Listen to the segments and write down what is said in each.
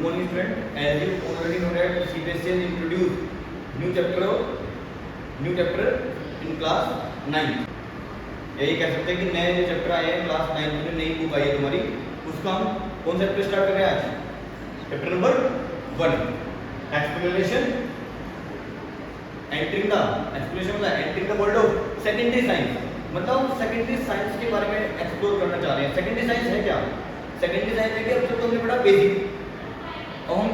Morning student, as you already know that CBSE has introduced new chapter in class 9. यही कह सकते हैं कि नए जो चैप्टर आए हैं क्लास 9 में, नई बुक आई है तुम्हारी, उसका हम कौन सा चैप्टर स्टार्ट कर रहे हैं आज? Chapter number 1, explanation entering the world of secondary science. मतलब सेकेंडरी साइंस के बारे में एक्सप्लोर करना चाह रहे हैं। सेकेंडरी साइंस है क्या? सेकेंडरी साइंस है कि अब तक तुमने पढ़ा बेसिक, और हम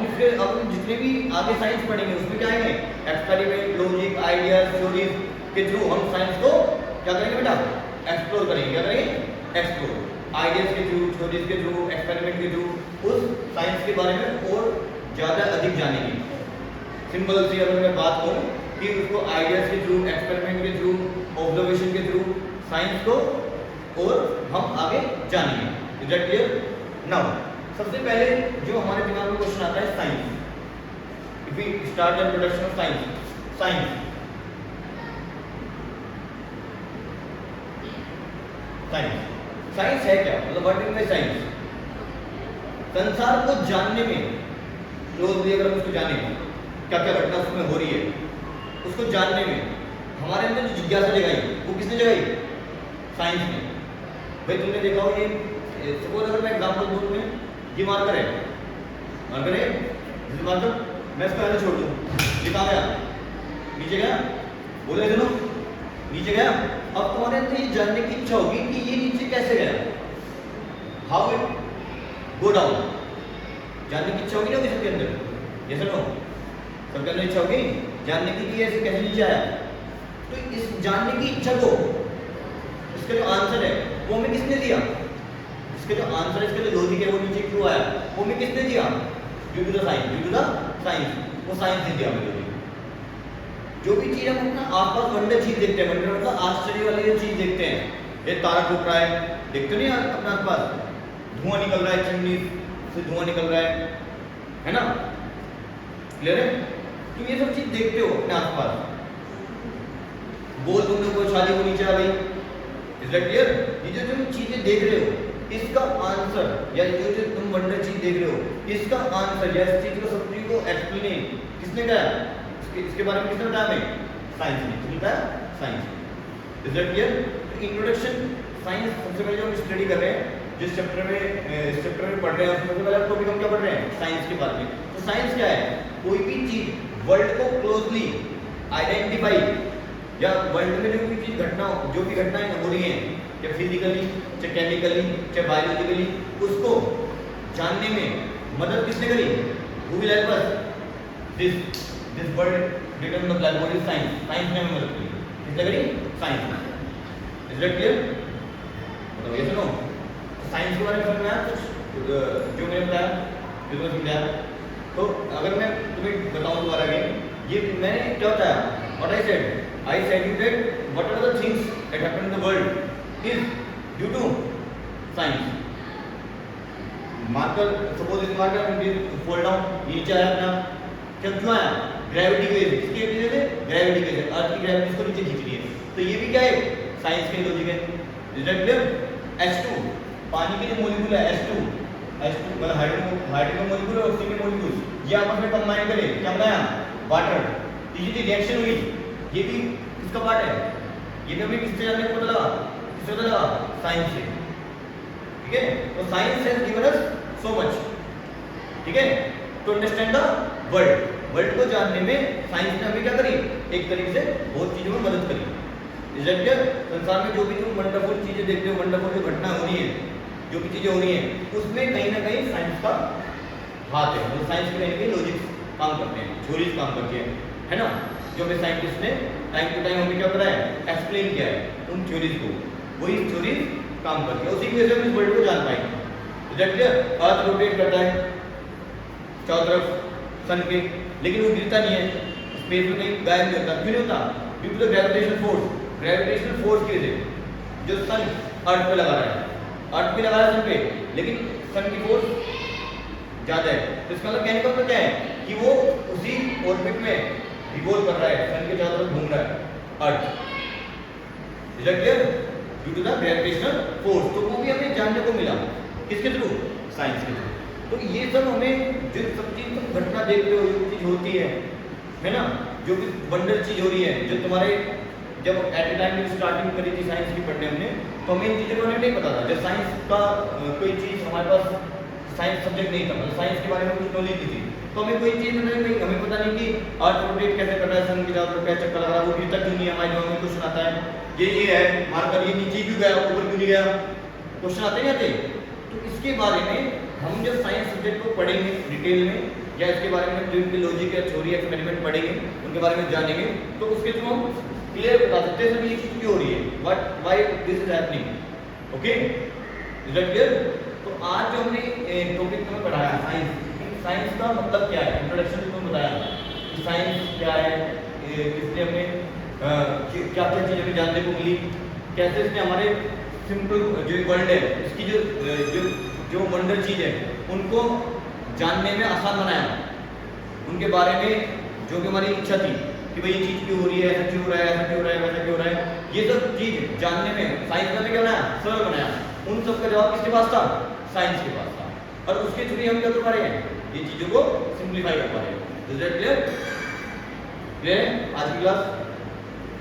जितने भी आगे साइंस पढ़ेंगे उसमें क्या आएंगे? एक्सपेरिमेंट, लॉजिक, आइडियाज, थ्योरीज के थ्रू हम साइंस को क्या करेंगे बेटा? एक्सप्लोर करेंगे। क्या करेंगे? एक्सप्लोर। आइडियाज के थ्रू, थ्योरीज के थ्रू, एक्सपेरिमेंट के थ्रू उस साइंस के बारे में और ज़्यादा अधिक जानेंगे। सिंपल सी अगर मैं बात करूँ कि उसको आइडियाज के थ्रू, एक्सपेरिमेंट के थ्रू, ऑब्जर्वेशन के थ्रू साइंस को और हम आगे जानेंगे। Is that clear? नाउ सबसे पहले जो हमारे दिमाग में क्वेश्चन आता है science. If we start the introduction of science, science है क्या? मतलब व्हाट इज माय साइंस? संसार को जानने में, क्लोजली अगर हम उसको जाने क्या क्या घटना उसमें हो रही है, उसको जानने में हमारे अंदर जो जिज्ञासा जगाई वो किसने जगाई? साइंस ने। भाई तुमने देखा हो, ये सपोज अगर मैं एग्जांपल दूं तुम्हें, ये मार्कर है, मैं इसको ऐसे छोड़ दूं, ये कहाँ गया? नीचे गया। बोले सुनो, नीचे गया। अब तुम्हारे अंदर ये जानने की इच्छा होगी कि ये नीचे कैसे गया, हाउ इट गो डाउन। जानने की इच्छा होगी ना किसी के अंदर? ये सुनो, सबके अंदर इच्छा होगी जानने की कि ऐसे कैसे नीचे आया। तो इस जानने की इच्छा को, इसका जो आंसर है वो हमें किसने दिया? इसका जो आंसर है, इसका जो लॉजिक है वो नीचे क्यों आया, वो हमें किसने दिया? Due to the science. वो साइंस ने दिया हमें लॉजिक। जो भी चीज हम अपना आसपास वंडर चीज देखते हैं, वंडर मतलब आश्चर्य वाली जो चीज देखते हैं, ये तारा टूट रहा है, देखते नहीं अपने आसपास, धुआं निकल रहा है, चिमनी से धुआं निकल रहा है ना? क्लियर है? तुम ये सब चीज देखते हो अपने आसपास। बोल तुमने कोई शादी को नीचे आ गई, इज दैट क्लियर? ये जो तुम चीजें देख रहे हो, इसका आंसर या जो तुम वंडर चीज देख रहे हो, इसका आंसर या इस चीज को, सब चीज को एक्सप्लेन किसने किया? इसके बारे में किसने बताया हमें? साइंस ने। किसने बताया? साइंस। Is that clear? तो इंट्रोडक्शन साइंस सबसे पहले जो हम स्टडी कर रहे हैं, जिस चैप्टर में पढ़ रहे हैं, उसमें पहले टॉपिक हम क्या पढ़ रहे हैं? साइंस के बारे में। तो साइंस क्या है? कोई भी चीज वर्ल्ड को क्लोजली आइडेंटिफाई, या वर्ल्ड में जो भी चीज जो भी घटनाएं हो रही हैं, चाहे फिजिकली, चाहे केमिकली, चाहे बायोलॉजिकली, उसको जानने में मदद किसने करी? Who will help us? This word written on the blackboard is science. Science ने हमें मदद करी। किसने करी? साइंस ने। Is that clear? बताओ ये सुनो, साइंस के बारे में समझ में आया कुछ? जो मैंने बताया, जो तुम्हें समझाया, तो अगर मैं तुम्हें बताऊं दोबारा अगेन, ये मैंने क्या बताया? What I said you that whatever the things that happen in the world is due to science. Marker, suppose इस मार्कर में फोल्ड डाउन, नीचे आया अपना, क्यों आया? ग्रेविटी की वजह से। किसकी वजह से? ग्रेविटी की वजह से। अर्थ की ग्रेविटी इसको नीचे खींच रही है। तो ये भी क्या है? साइंस के लॉजिक है। Is that clear? H2, पानी के जो मॉलिक्यूल है H2 मतलब हाइड्रोजन मॉलिक्यूल और ऑक्सीजन मॉलिक्यूल, ये आपस में कंबाइन करे, क्या बनाया? वाटर। ये जो रिएक्शन हुई, ये भी किसका पार्ट है? ये भी हमें किससे जानने को पता लगा? किससे पता लगा? साइंस से। ठीक है? तो science has given us so much. ठीक है? टू अंडरस्टैंड द वर्ल्ड को जानने में साइंस ने हमें क्या करी? एक तरीके से बहुत चीजों में मदद करी। Is that clear? संसार में जो भी तुम वंडरफुल चीजें देखते हो, वंडरफुल जो घटना हो रही है, जो भी चीजें हो रही हैं, उसमें कहीं ना कहीं साइंस का हाथ है। तो साइंस के कहीं ना कहीं लॉजिक काम करते हैं, थ्योरीज काम करती है ना? जो हमें साइंटिस्ट ने टाइम टू टाइम हमें क्या कराया? एक्सप्लेन किया है उन थ्योरीज को, वही थ्योरीज काम करती है। उसी की वजह से हम इस वर्ल्ड को जान पाएंगे। Is that clear? Earth rotate करता है चारों तरफ सन के, लेकिन वो गिरता नहीं है, स्पेस में कहीं गायब नहीं होता। क्यों नहीं होता? Due to the gravitational force की वजह जो सन अर्थ पे लगा रहा है, अर्थ पे लगा रहा है सन पे, लेकिन सन की फोर्स ज्यादा है। तो इसका मतलब कहने का मतलब क्या है कि वो उसी ऑर्बिट में रिवॉल्व कर रहा है, सन के चारों तरफ घूम रहा है earth. Is that clear? Due to the gravitational force. तो वो भी हमें जानने को मिला, किसके थ्रू? साइंस के थ्रू। तो ये सब हमें जो सब चीज तुम घटना देखते हो, जो चीज होती है ना, जो भी वंडर चीज हो रही है, जो तुम्हारे जब एट द टाइम स्टार्टिंग करी थी साइंस की पढ़ने हमने, तो हमें इन चीज़ों को नहीं पता था। जब साइंस का कोई चीज़ हमारे पास साइंस सब्जेक्ट नहीं था, मतलब साइंस के बारे में कुछ नॉलेज नहीं थी, तो हमें कोई चीज़ नहीं, हमें पता नहीं कि अर्थ रोटेट कैसे कर रहा है, सन की तरफ क्या चक्कर लगा रहा है, वो भी तक क्यों नहीं हमारे दिमाग में क्वेश्चन आता है, ये है मार्कर, ये नीचे क्यों गया, ऊपर क्यों नहीं गया, क्वेश्चन आते नहीं आते। तो इसके बारे में हम जब साइंस सब्जेक्ट को पढ़ेंगे डिटेल में, या इसके बारे में जो इनकी लॉजिक या थ्योरी एक्सपेरिमेंट पढ़ेंगे, उनके बारे में जानेंगे, तो उसके थ्रू हम क्लियर बता सकते हैं सभी ये चीज क्यों हो रही है, what why this is happening. Okay, is that clear? तो आज जो हमने टॉपिक में पढ़ाया साइंस, साइंस का मतलब क्या है, इंट्रोडक्शन में तुमने बताया कि साइंस क्या है, इसलिए हमने क्या क्या चीज़ें हमें जानने को मिली, कैसे इसने हमारे सिंपल जो वर्ल्ड है इसकी जो जो जो वंडर चीज़ है उनको जानने में आसान बनाया, उनके बारे में जो कि हमारी इच्छा थी कि भाई ये चीज़ क्यों हो रही है, ऐसा क्यों हो रहा है, ऐसा क्यों हो रहा है, वैसा क्यों हो रहा है, ये सब चीज़ जानने में साइंस ने क्या बनाया, सरल बनाया। उन सब का जवाब किसके पास था, साइंस के पास था, और उसके थ्रू हम क्या कर पा रहे हैं, ये चीज़ों को सिंप्लीफाई कर पा रहे हैं। Is that clear? क्लियर है आज की क्लास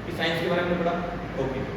कि साइंस के बारे में पढ़ा? ओके।